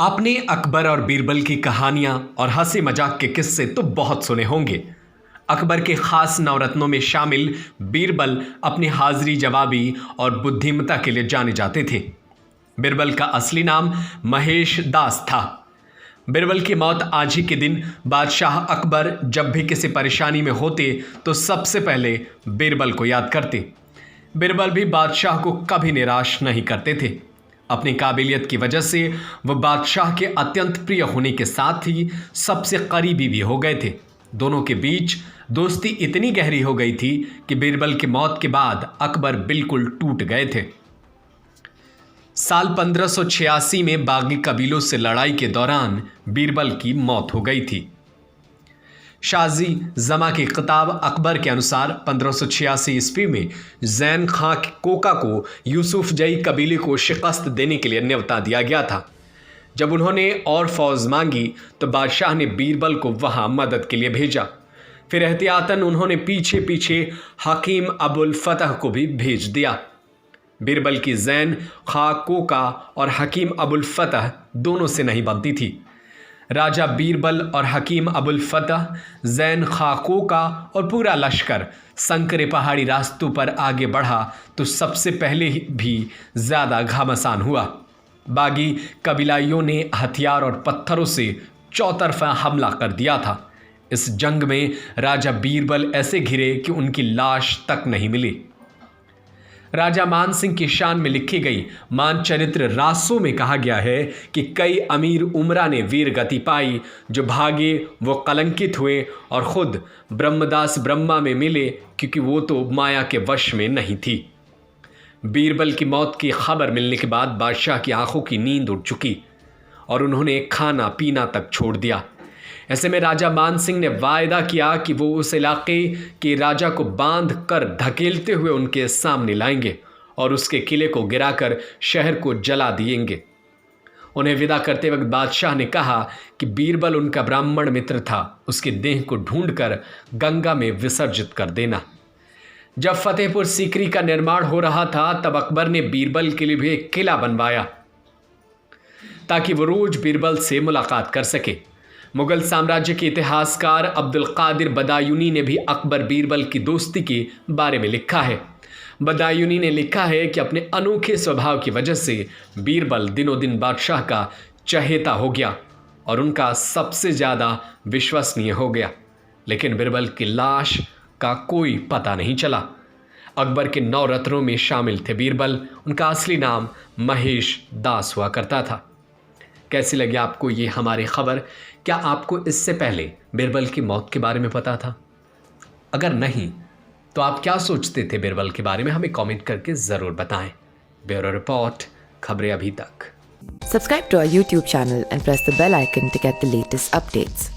आपने अकबर और बीरबल की कहानियां और हंसी मजाक के किस्से तो बहुत सुने होंगे। अकबर के खास नवरत्नों में शामिल बीरबल अपनी हाजिरी जवाबी और बुद्धिमत्ता के लिए जाने जाते थे। बीरबल का असली नाम महेश दास था। बीरबल की मौत आज ही के दिन बादशाह अकबर जब भी किसी परेशानी में होते तो सबसे पहले बीरबल को याद करते। बीरबल भी बादशाह को कभी निराश नहीं करते थे। अपनी काबिलियत की वजह से वह बादशाह के अत्यंत प्रिय होने के साथ ही सबसे करीबी भी हो गए थे। दोनों के बीच दोस्ती इतनी गहरी हो गई थी कि बीरबल की मौत के बाद अकबर बिल्कुल टूट गए थे। साल 1586 में बागी कबीलों से लड़ाई के दौरान बीरबल की मौत हो गई थी। शाजी जमा की किताब अकबर के अनुसार 1586 ईस्वी में जैन खां कोका को यूसुफ जई कबीले को शिकस्त देने के लिए न्योता दिया गया था। जब उन्होंने और फौज मांगी तो बादशाह ने बीरबल को वहां मदद के लिए भेजा। फिर एहतियातन उन्होंने पीछे पीछे हकीम अबुल फतह को भी भेज दिया। बीरबल की जैन खां कोका और हकीम अबुल फतह दोनों से नहीं बनती थी। राजा बीरबल और हकीम अबुल फतह, जैन खां कोका और पूरा लश्कर संकरे पहाड़ी रास्तों पर आगे बढ़ा तो सबसे पहले भी ज़्यादा घमासान हुआ। बागी कबीलाइयों ने हथियार और पत्थरों से चौतरफा हमला कर दिया था। इस जंग में राजा बीरबल ऐसे घिरे कि उनकी लाश तक नहीं मिली। राजा मान सिंह की शान में लिखी गई मानचरित्र रासों में कहा गया है कि कई अमीर उमरा ने वीर गति पाई, जो भागे वो कलंकित हुए और खुद ब्रह्मदास ब्रह्मा में मिले, क्योंकि वो तो माया के वश में नहीं थी। बीरबल की मौत की खबर मिलने के बाद बादशाह की आंखों की नींद उड़ चुकी और उन्होंने खाना पीना तक छोड़ दिया। ऐसे में राजा मान सिंह ने वायदा किया कि वो उस इलाके के राजा को बांध कर धकेलते हुए उनके सामने लाएंगे और उसके किले को गिराकर शहर को जला दिएंगे। उन्हें विदा करते वक्त बादशाह ने कहा कि बीरबल उनका ब्राह्मण मित्र था, उसके देह को ढूंढकर गंगा में विसर्जित कर देना। जब फतेहपुर सीकरी का निर्माण हो रहा था तब अकबर ने बीरबल के लिए भी एक किला बनवाया ताकि वो रोज बीरबल से मुलाकात कर सके। मुगल साम्राज्य के इतिहासकार अब्दुल कादिर बदायूनी ने भी अकबर बीरबल की दोस्ती के बारे में लिखा है। बदायूनी ने लिखा है कि अपने अनोखे स्वभाव की वजह से बीरबल दिनों दिन बादशाह का चहेता हो गया और उनका सबसे ज़्यादा विश्वसनीय हो गया। लेकिन बीरबल की लाश का कोई पता नहीं चला। अकबर के 9 रत्नों में शामिल थे बीरबल। उनका असली नाम महेश दास हुआ करता था। कैसी लगी आपको ये हमारी खबर? क्या आपको इससे पहले बीरबल की मौत के बारे में पता था? अगर नहीं तो आप क्या सोचते थे बीरबल के बारे में? हमें कमेंट करके ज़रूर बताएं। ब्यूरो रिपोर्ट, खबरें अभी तक। Subscribe to our YouTube channel and press the bell icon to get the latest updates.